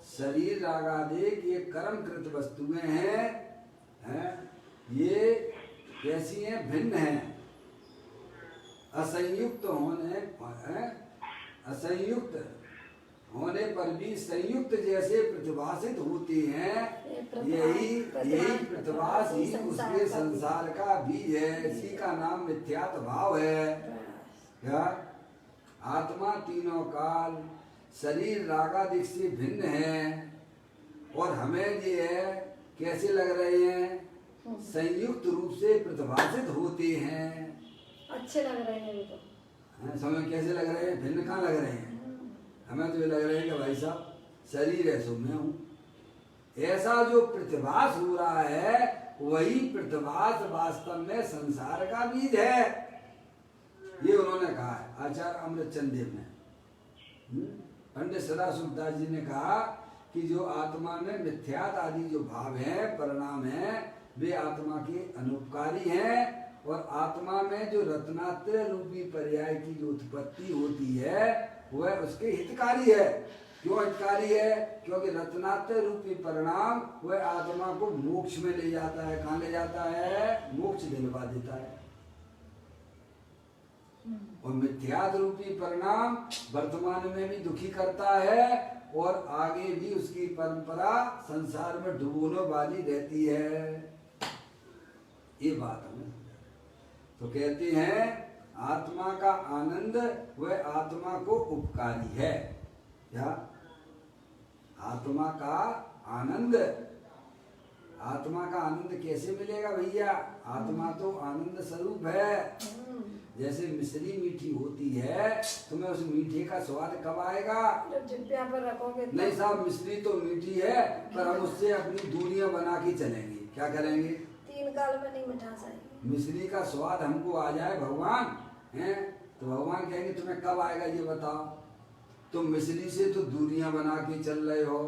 शरीर रागादि ये कर्मकृत वस्तुएं हैं, ये कैसी हैं? भिन्न हैं। असंयुक्त होने पर भी संयुक्त जैसे प्रतिभाषित होते हैं। यही प्रतिभास ही उसके संसार का बीज है। इसी का नाम मिथ्यात्व भाव है। क्या? आत्मा तीनों काल शरीर रागादि से भिन्न है और हमें ये है कैसे लग रहे हैं? संयुक्त रूप से प्रतिभाषित होते हैं। अच्छे लग रहे हैं ये तो। समझ कैसे लग रहे हैं? भिन्न कहाँ लग रहे हैं? हमें तो ये लग रहा है कि भाई साहब शरीर है, सो मैं हूँ। ऐसा जो प्रतिभास हो रहा है वही प्रतिभास वास्तव में संसार का बीज है। ये उन्होंने कहा है आचार्य अमृतचंद देव ने। पंडित सदा सुखदास जी ने कहा कि जो आत्मा में मिथ्यात आदि जो भाव है, परिणाम है, वे आत्मा के अनुपकारी हैं। और आत्मा में जो रत्नात्रय रूपी पर्याय की जो उत्पत्ति होती है वह उसके हितकारी है। क्यों हितकारी है? क्योंकि रत्नात्रय रूपी परिणाम वह आत्मा को मोक्ष में ले जाता है। कहाँ ले जाता है? मोक्ष दिलवा देता है। और मिथ्याद रूपी परिणाम वर्तमान में भी दुखी करता है और आगे भी उसकी परंपरा संसार में डुबोने वाली रहती है। ये बात हमें तो कहते हैं आत्मा का आनंद वह आत्मा को उपकारी है। क्या आत्मा का आनंद, आत्मा का आनंद कैसे मिलेगा भैया? आत्मा तो आनंद स्वरूप है। जैसे मिश्री मीठी होती है, तुम्हें उस मीठे का स्वाद कब आएगा? जब जिब्या पर रखोगे तो। नहीं साहब, मिश्री तो मीठी है, पर हम उससे अपनी दूरियां बना के चलेंगे। क्या करेंगे? 3 काल में नहीं मिठा सही। मिश्री का स्वाद हमको आ जाए भगवान हैं, तो भगवान कहेंगे तुम्हें कब आएगा ये बताओ। तुम मिश्री से तो दूरियां बना के चल रहे हो,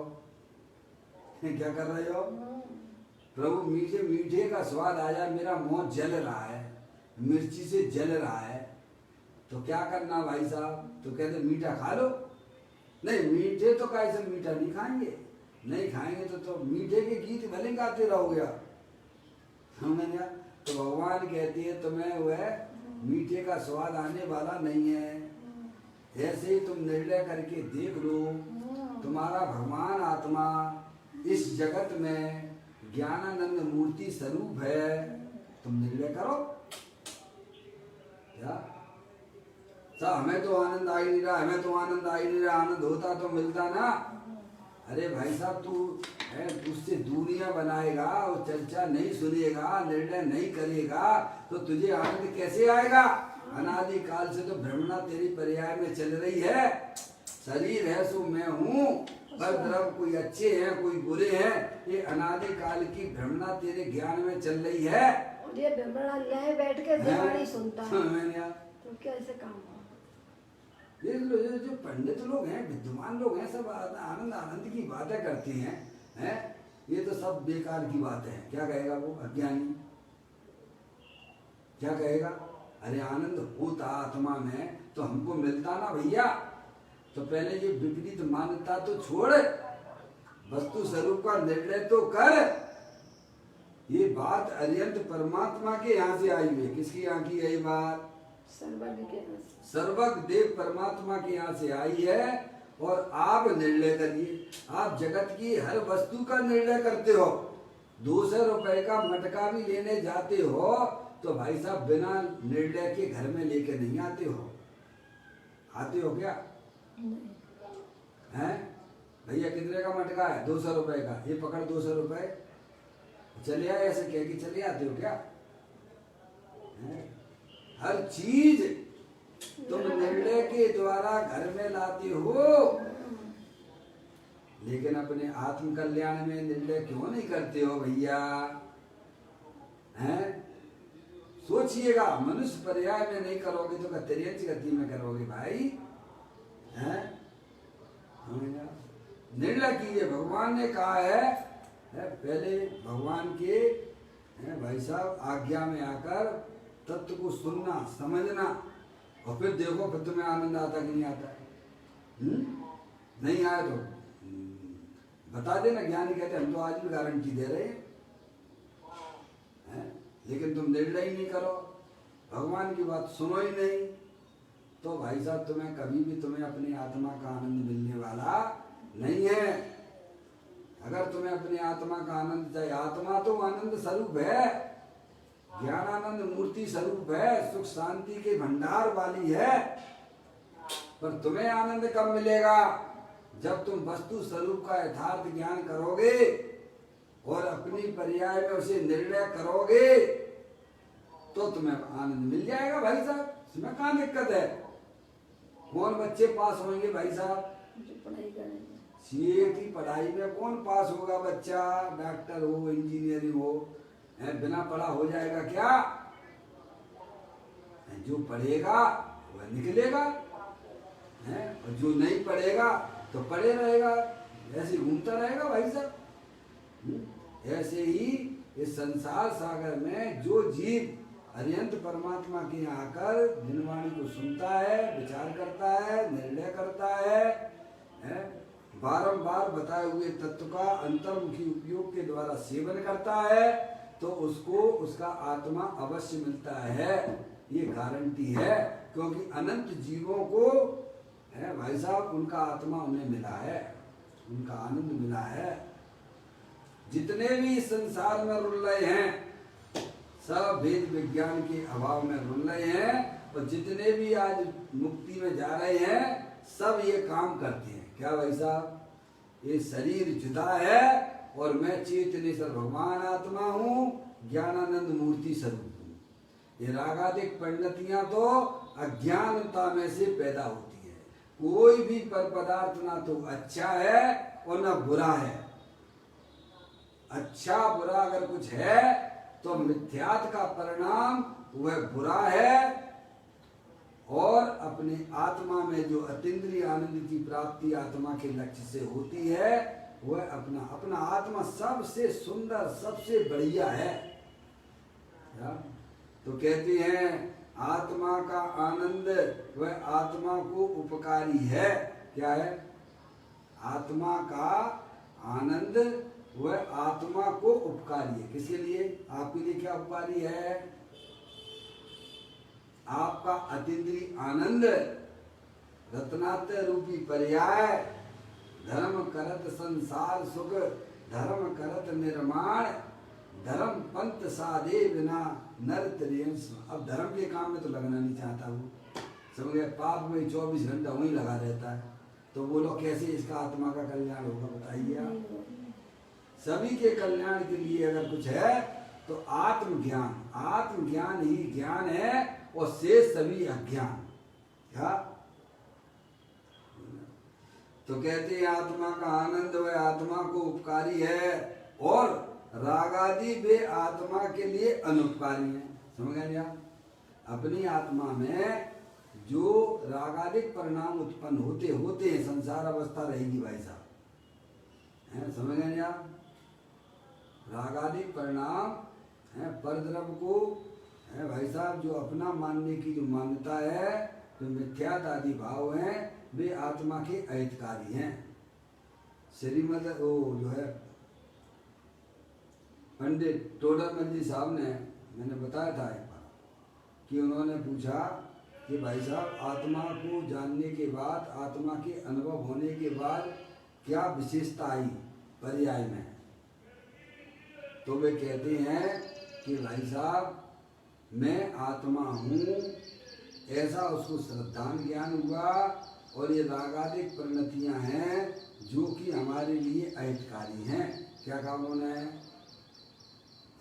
क्या कर रहे हो? प्रभु मीठे मीठे का स्वाद आ जाए, मेरा मुंह जल रहा है, मिर्ची से जल रहा है, तो क्या करना भाई साहब? तो कहते मीठा खा लो। नहीं, मीठे तो कैसे मीठा नहीं खाएंगे, नहीं खाएंगे तो मीठे के गीत भले गाते रहोगे आप, समझ गया? तो भगवान कहती है तुम्हें वह मीठे का स्वाद आने वाला नहीं है। ऐसे ही तुम निर्णय करके देख लो, तुम्हारा भगवान आत्मा इस जगत में ज्ञानानंद मूर्ति स्वरूप है। तुम निर्णय करो। क्या साहब हमें तो आनंद आ ही नहीं रहा, हमें तो आनंद आ ही नहीं रहा, आनंद होता तो मिलता ना। अरे भाई साहब तू उससे दूरियां बनाएगा और चर्चा नहीं सुनेगा, निर्णय नहीं करेगा, तो तुझे आनंद कैसे आएगा? अनादि काल से तो भ्रमणा तेरी पर्याय में चल रही है। शरीर है सो मैं हूँ, पर द्रव कोई अच्छे हैं कोई बुरे हैं, ये अनादि काल की भ्रमणा तेरे ज्ञान में चल रही है। ये भ्रमणा ले बैठ के दिवाली सुनता है, तो कैसे काम होगा? ये जो पंडित लोग हैं, विद्वान लोग हैं, सब आनंद आनंद की बातें करते हैं, ये तो सब बेकार की बातें हैं। क्या कहेगा वो अज्ञानी? क्या कहेगा? अरे आनंद होता आत्मा में तो हमको मिलता ना भैया। तो पहले ये विपरीत मान्यता तो छोड़, वस्तु स्वरूप का निर्णय तो कर। ये बात अरिहंत परमात्मा के यहाँ से आई हुई है। किसकी यहाँ की है ये बात? सर्वज्ञ देव परमात्मा के यहाँ से आई है। और आप निर्णय करिए, आप जगत की हर वस्तु का निर्णय करते हो। 200 रुपए का मटका भी लेने जाते हो तो भाई साहब बिना निर्णय के घर में लेके नहीं आते हो। आते हो क्या? हैं भैया कितने का मटका है? 200 रुपए का। ये पकड़ 200 रुपए, चले आए, ऐसे कह के चले आते हो क्या? हर चीज तुम निर्णय के द्वारा घर में लाते हो, लेकिन अपने आत्म कल्याण में निर्णय क्यों नहीं करते हो भैया? हैं? सोचिएगा, मनुष्य पर्याय में नहीं करोगे तो तिर्यंच गति में करोगे भाई। हैं? निर्णय कीजिए। भगवान ने कहा है पहले भगवान के भाई साहब आज्ञा में आकर तत्व को सुनना समझना, और फिर देखो फिर तुम्हें आनंद आता कि नहीं आता। नहीं आए तो बता देना। ज्ञानी कहते हम तो आज भी गारंटी दे रहे हैं, लेकिन तुम निर्णय ही नहीं करो, भगवान की बात सुनो ही नहीं, तो भाई साहब तुम्हें कभी भी तुम्हें अपनी आत्मा का आनंद मिलने वाला नहीं है। अगर तुम्हें अपनी आत्मा का आनंद चाहिए, आत्मा तो आनंद स्वरूप है, ज्ञानानंद मूर्ति स्वरूप है, सुख शांति के भंडार वाली है। पर तुम्हें आनंद कब मिलेगा? जब तुम वस्तु स्वरूप का यथार्थ ज्ञान करोगे और अपनी पर्याय में उसे निर्णय करोगे तो तुम्हें आनंद मिल जाएगा भाई साहब। इसमें कहाँ दिक्कत है? कौन बच्चे पास होंगे भाई साहब? पढ़ाई करेंगे। सीए की पढ़ाई में कौन पास होगा बच्चा? डॉक्टर हो, इंजीनियरिंग हो, बिना पढ़ा हो जाएगा क्या? जो पढ़ेगा वह निकलेगा, और जो नहीं पढ़ेगा तो पढ़े रहेगा, ऐसे घूमता रहेगा भाई साहब। ऐसे ही इस संसार सागर में जो जीव अरिहंत परमात्मा के यहाँ आकर निर्वाणी को सुनता है, विचार करता है, निर्णय करता है, बारंबार बताए हुए तत्व का अंतर्मुखी उपयोग के द्वारा सेवन करता है, तो उसको उसका आत्मा अवश्य मिलता है। ये गारंटी है, क्योंकि अनंत जीवों को भाई साहब उनका आत्मा उन्हें मिला है, उनका आनंद मिला है। जितने भी संसार में रुल रहे हैं सब वेद विज्ञान के अभाव में रुल रहे हैं, और जितने भी आज मुक्ति में जा रहे हैं सब ये काम करते हैं। क्या भाई साहब? ये शरीर जुदा है और मैं चेतनेश्वर भगवान आत्मा हूँ, ज्ञानानंद मूर्ति स्वरूप हूँ। ये रागादिक परिणतियां तो अज्ञानता में से पैदा होती है। कोई भी पर पदार्थ ना तो अच्छा है और ना बुरा है। अच्छा बुरा अगर कुछ है तो मिथ्यात्व का परिणाम वह बुरा है, और अपने आत्मा में जो अतीन्द्रिय आनंद की प्राप्ति आत्मा के लक्ष्य से होती है, वह अपना अपना आत्मा सबसे सुंदर सबसे बढ़िया है। तो कहते हैं आत्मा का आनंद वह आत्मा को उपकारी है। क्या है? आत्मा का आनंद वह आत्मा को उपकारी है। किसके लिए? आपके लिए क्या उपकारी है? आपका अतीन्द्रिय आनंद रत्नात्य रूपी पर्याय, धर्म करत संसार सुख, धर्म करत निर्माण, धर्म पंथ साधे बिना नर त्रियम। अब धर्म के काम में तो लगना नहीं चाहता वो, समझ गए? पाप में 24 घंटा वहीं लगा रहता है। तो बोलो कैसे इसका आत्मा का कल्याण होगा? बताइए आप। सभी के कल्याण के लिए अगर कुछ है तो आत्मज्ञान, आत्मज्ञान ही ज्ञान है और शेष सभी अज्ञान। क्या? तो कहते हैं आत्मा का आनंद वह आत्मा को उपकारी है और रागादि वे आत्मा के लिए अनुपकारी है। समझ गए आप? अपनी आत्मा में जो रागादिक परिणाम उत्पन्न होते हैं, संसार अवस्था रहेगी भाई साहब, समझ गए आप? रागादिक परिणाम है परद्रव्य को है भाई साहब, जो अपना मानने की जो मान्यता है, जो मिथ्यात आदि भाव हैं, वे आत्मा के अहितकारी हैं। श्रीमद वो जो है पंडित टोडरमल जी साहब ने, मैंने बताया था एक बार कि उन्होंने पूछा कि भाई साहब आत्मा को जानने के बाद, आत्मा के अनुभव होने के बाद क्या विशेषता आई पर्याय में? तो वे कहते हैं कि भाई साहब मैं आत्मा हूँ, ऐसा उसको श्रद्धान ज्ञान हुआ, और ये रागादिक परिणतियाँ हैं जो कि हमारे लिए अहितकारी हैं। क्या काम होना है?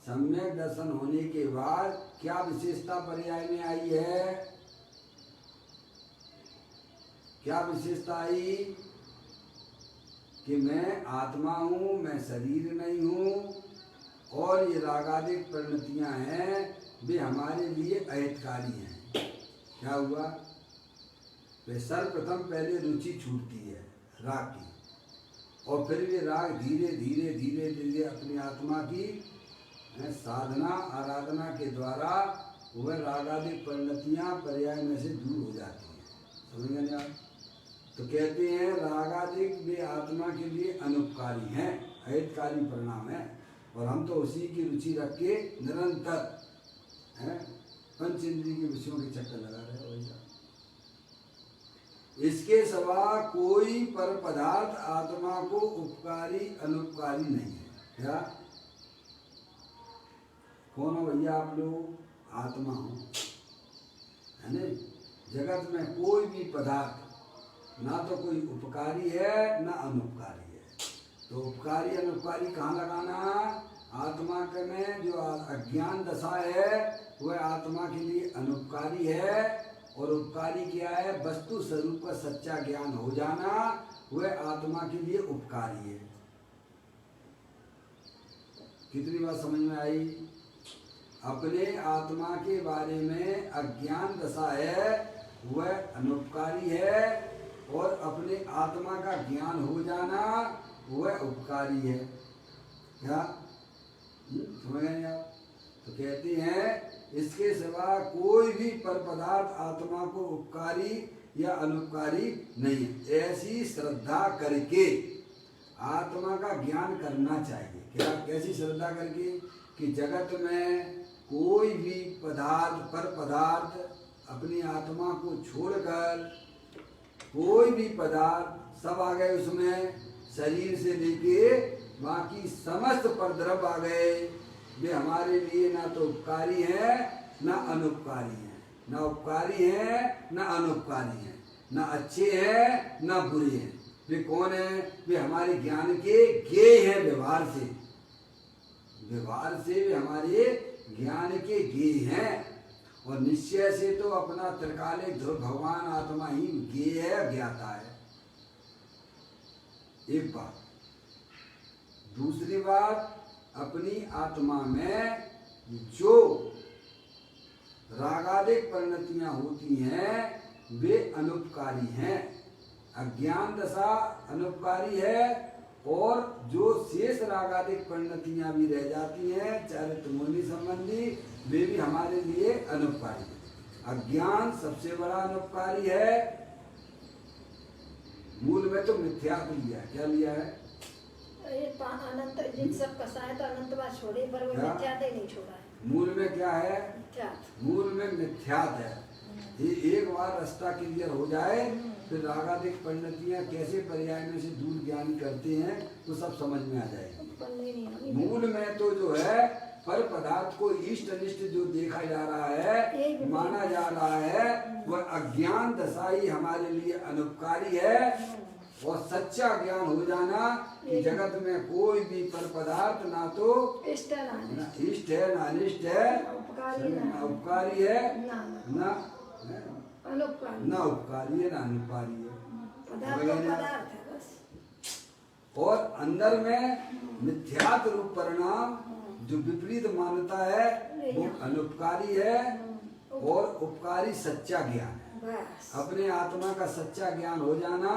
सम्यक दर्शन होने के बाद क्या विशेषता पर्याय में आई है? क्या विशेषता आई? कि मैं आत्मा हूँ, मैं शरीर नहीं हूँ, और ये रागादिक परिणतियाँ हैं वे हमारे लिए अहितकारी हैं। क्या हुआ? वे सर्वप्रथम पहले रुचि छूटती है राग की, और फिर वे राग धीरे धीरे धीरे धीरे अपनी आत्मा की साधना आराधना के द्वारा वह रागादिक परिणतियाँ पर्याय में से दूर हो जाती हैं। समझ गए आप? तो कहते हैं रागादिक वे आत्मा के लिए अनुपकारी हैं, अहितकारी परिणाम है, और हम तो उसी की रुचि रख के निरंतर पंच इंद्रिय के विषयों के चक्कर लगा रहे हो। वैसा इसके सिवा कोई पर पदार्थ आत्मा को उपकारी अनुपकारी नहीं है। क्या? कौन हो भैया आप लोग? आत्मा हो, है ना? जगत में कोई भी पदार्थ ना तो कोई उपकारी है ना अनुपकारी है। तो उपकारी अनुपकारी कहाँ लगाना? आत्मा के में जो अज्ञान दशा है वह आत्मा के लिए अनुपकारी है, और उपकारी क्या है? वस्तु स्वरूप का सच्चा ज्ञान हो जाना वह आत्मा के लिए उपकारी है। कितनी बात समझ में आई? अपने आत्मा के बारे में अज्ञान दशा है वह अनुपकारी है, और अपने आत्मा का ज्ञान हो जाना वह उपकारी है। क्या समझ गए आप? तो कहते हैं इसके सिवा कोई भी पर पदार्थ आत्मा को उपकारी या अनुपकारी नहीं है। ऐसी श्रद्धा करके आत्मा का ज्ञान करना चाहिए। क्या? कैसी श्रद्धा करके? कि जगत में कोई भी पदार्थ पर पदार्थ अपनी आत्मा को छोड़कर, कोई भी पदार्थ सब आ गए उसमें, शरीर से लेके बाकी समस्त परद्रव्य आ गए, वे हमारे लिए ना तो उपकारी है ना अनुपकारी है, ना उपकारी है ना अनुपकारी है। ना अच्छे हैं ना बुरे हैं। वे कौन है? वे हमारे ज्ञान के ज्ञेय हैं। व्यवहार से वे हमारे ज्ञान के ज्ञेय हैं। और निश्चय से तो अपना त्रिकालिक ध्रुव भगवान आत्मा ही ज्ञेय है, ज्ञाता है। एक बात। दूसरी बात, अपनी आत्मा में जो रागादिक परिणतियां होती हैं वे अनुपकारी हैं। अज्ञान दशा अनुपकारी है, और जो शेष रागादिक परिणतियां भी रह जाती हैं चारित्र मुनि संबंधी, वे भी हमारे लिए अनुपकारी है। अज्ञान सबसे बड़ा अनुपकारी है। मूल में तो मिथ्यात्व लिया है। क्या लिया है? अनंत जिन सब कसा है तो अनंतवाद छोड़े, पर वो मिथ्यात्व ही नहीं छोड़ा है। मूल में क्या है? मिथ्यात्व। मूल में मिथ्यात्व है। ये एक बार रास्ता क्लियर हो जाए फिर रागादिक परिणतियां कैसे पर्याय में से दूर ज्ञान करते हैं तो सब समझ में आ जाएगा। मूल में तो जो है पर पदार्थ को इष्ट अनिष्ट जो देखा जा रहा है, माना जा रहा है, वह अज्ञान दशा ही हमारे लिए अनुपकारी है। और सच्चा ज्ञान हो जाना कि जगत में कोई भी पर पदार्थ ना तो इष्ट है ना अनिष्ट है, ना उपकारी है ना उपकारी है ना अनुपकारी है। और अंदर में मिथ्यात्व रूप परिणाम जो विपरीत मान्यता है वो अनुपकारी है, और उपकारी सच्चा ज्ञान है। अपने आत्मा का सच्चा ज्ञान हो जाना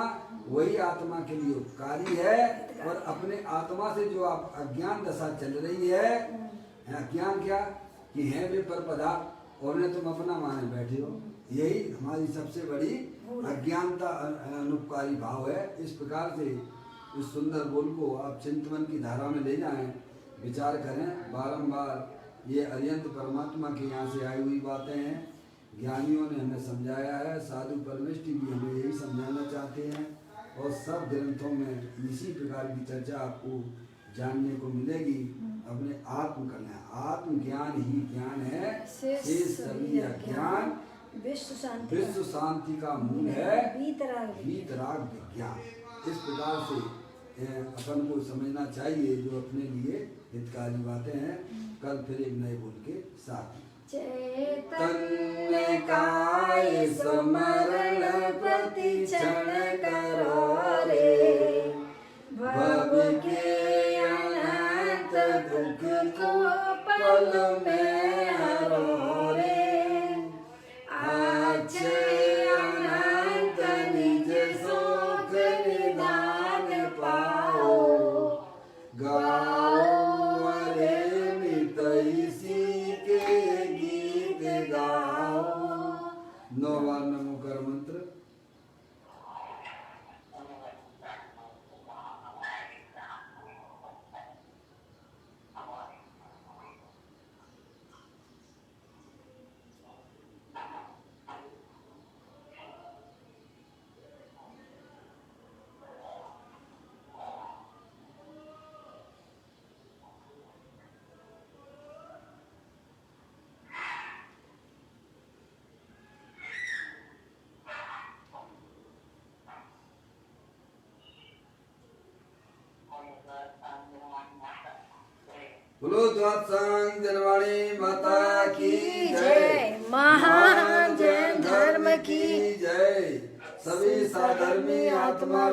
वही आत्मा के लिए उपकारी है। और अपने आत्मा से जो आप अज्ञान दशा चल रही है, अज्ञान क्या कि है वे पर पदार्थ और उन्हें तुम अपना माने बैठे हो, यही हमारी सबसे बड़ी अज्ञानता अनुपकारी भाव है। इस प्रकार से इस सुंदर बोल को आप चिंतन की धारा में ले जाएं, विचार करें बारंबार। ये अरिहंत परमात्मा के यहाँ से आई हुई बातें हैं, ज्ञानियों ने हमें समझाया है, साधु परमेष्टि भी हमें यही समझाना चाहते हैं। और सब ग्रंथों में इसी प्रकार की चर्चा आपको जानने को मिलेगी। अपने आत्म कल्याण, आत्म ज्ञान ही ज्ञान है, शेष सभी अज्ञान विश्व शांति का मूल है वीतराग विज्ञान। इस प्रकार से अपन को समझना चाहिए जो अपने लिए हितकारी बातें हैं। कल फिर एक नए बोल के साथ चैतन्य काय स्मरण प्रति क्षण करो रे, भव के अनंत दुख को पल में हरो रे, अक्षय अनंत निज सुख निदान पाओ, गाओ रे मितैसी के गीत गाओ। 9 बार नमो कर मंत्र। बोलो द्वादशांग जनवाणी माता की जय, महान जैन धर्म की जय। सभी साधर्मी आत्मा